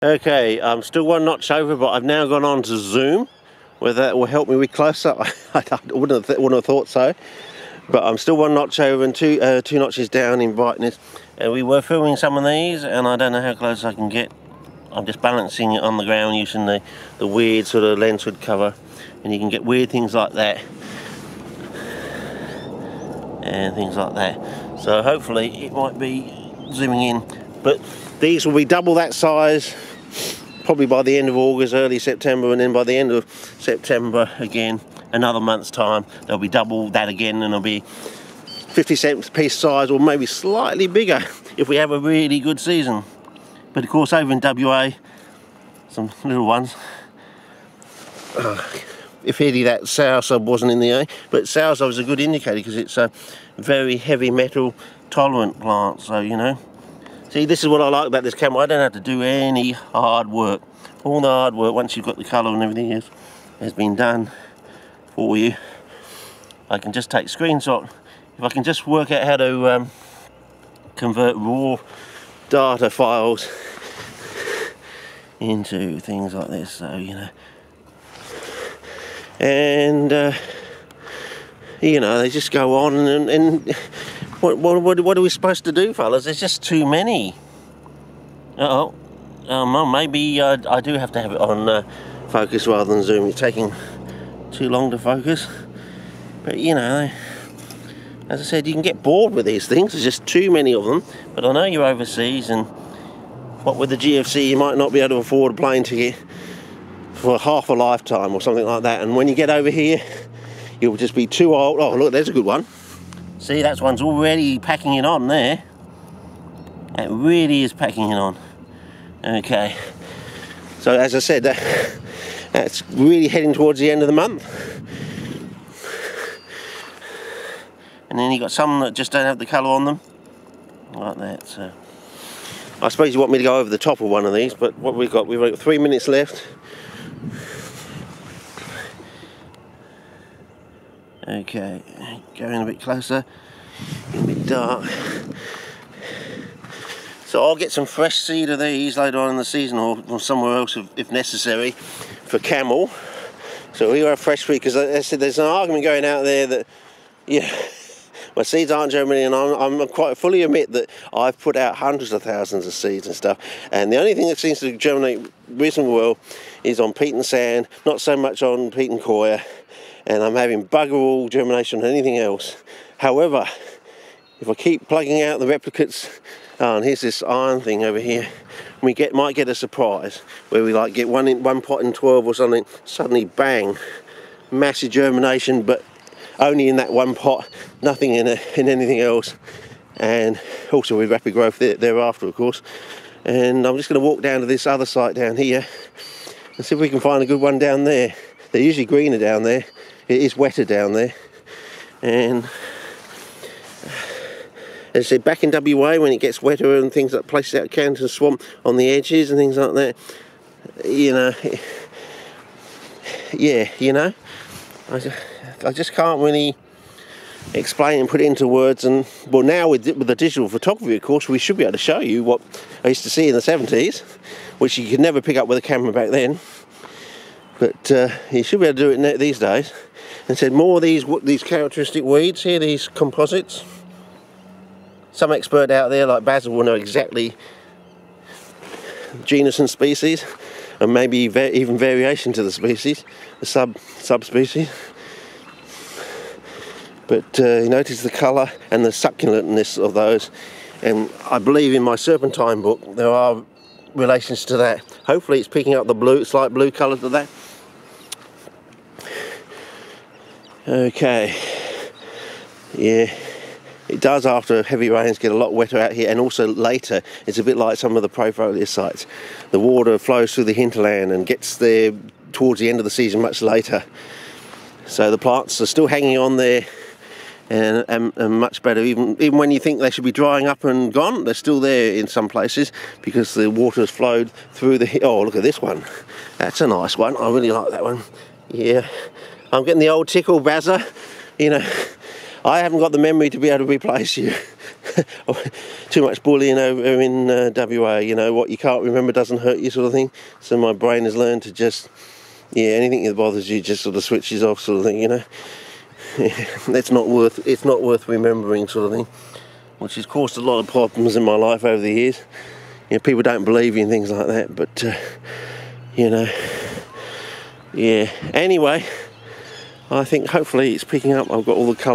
Okay, I'm still one notch over, but I've now gone on to zoom. Whether that will help me with close up, I wouldn't have thought so. But I'm still one notch over and two notches down in brightness. And we were filming some of these, and I don't know how close I can get. I'm just balancing it on the ground using the weird sort of lens hood cover, and you can get weird things like that and things like that. So hopefully it might be zooming in, but these will be double that size probably by the end of August, early September, and then by the end of September again, another month's time, they'll be double that again, and they'll be 50-cent piece size, or maybe slightly bigger if we have a really good season. But of course over in WA, some little ones, if any that soursop wasn't in the A, but soursop is a good indicator because it's a very heavy metal tolerant plant, so you know. See, this is what I like about this camera. I don't have to do any hard work. All the hard work, once you've got the colour and everything else, has been done for you. I can just take screenshot. If I can just work out how to convert raw data files into things like this, so you know. And you know, they just go on, and what are we supposed to do, fellas? There's just too many. Well, maybe I do have to have it on focus rather than zoom. It's taking too long to focus. But you know, as I said, you can get bored with these things. There's just too many of them. But I know you're overseas, and what with the GFC, you might not be able to afford a plane ticket for half a lifetime or something like that. And when you get over here, you'll just be too old. Oh, look, there's a good one. See, that one's already packing it on there. It really is packing it on. Okay. So as I said, that's really heading towards the end of the month. And then you've got some that just don't have the colour on them. Like that, so. I suppose you want me to go over the top of one of these, but what we've got 3 minutes left. Okay, going a bit closer, a bit dark. So I'll get some fresh seed of these later on in the season, or somewhere else if necessary, for camel. So we have fresh seed, because I said there's an argument going out there that, yeah, my seeds aren't germinating, and I'm quite fully admit that I've put out hundreds of thousands of seeds and stuff, and the only thing that seems to germinate reasonably well is on peat and sand, not so much on peat and coir. And I'm having bugger all germination on anything else. However, if I keep plugging out the replicates, and here's this iron thing over here, we might get a surprise where we like get one pot in 12 or something, suddenly bang, massive germination, but only in that one pot, nothing in anything else, and also with rapid growth thereafter, of course. And I'm just going to walk down to this other site down here and see if we can find a good one down there. They're usually greener down there. It is wetter down there. And as I said, back in WA, when it gets wetter and things like places out Canton Swamp on the edges and things like that, you know, yeah, you know, I just can't really explain and put it into words. And well, now with the digital photography, of course, we should be able to show you what I used to see in the 70s, which you could never pick up with a camera back then. But you should be able to do it these days. And said more of these characteristic weeds here, these composites. Some expert out there like Basil will know exactly genus and species, and maybe even variation to the species, the subspecies. But you notice the colour and the succulentness of those, and I believe in my serpentine book there are relations to that. Hopefully it's picking up the blue, slight blue colour to that. Okay, yeah, it does after heavy rains get a lot wetter out here, and also later it's a bit like some of the profolius sites. The water flows through the hinterland and gets there towards the end of the season much later. So the plants are still hanging on there and much better. Even when you think they should be drying up and gone, they're still there in some places because the water has flowed through the... Oh, look at this one. That's a nice one. I really like that one. Yeah. I'm getting the old tickle, Bazza. You know, I haven't got the memory to be able to replace you. too much bullying over in WA, you know, what you can't remember doesn't hurt you sort of thing. So my brain has learned to just, yeah, anything that bothers you just sort of switches off sort of thing, you know. It's not worth remembering sort of thing, which has caused a lot of problems in my life over the years. You know, people don't believe you and things like that, but you know, yeah. Anyway, I think hopefully it's picking up. I've got all the colour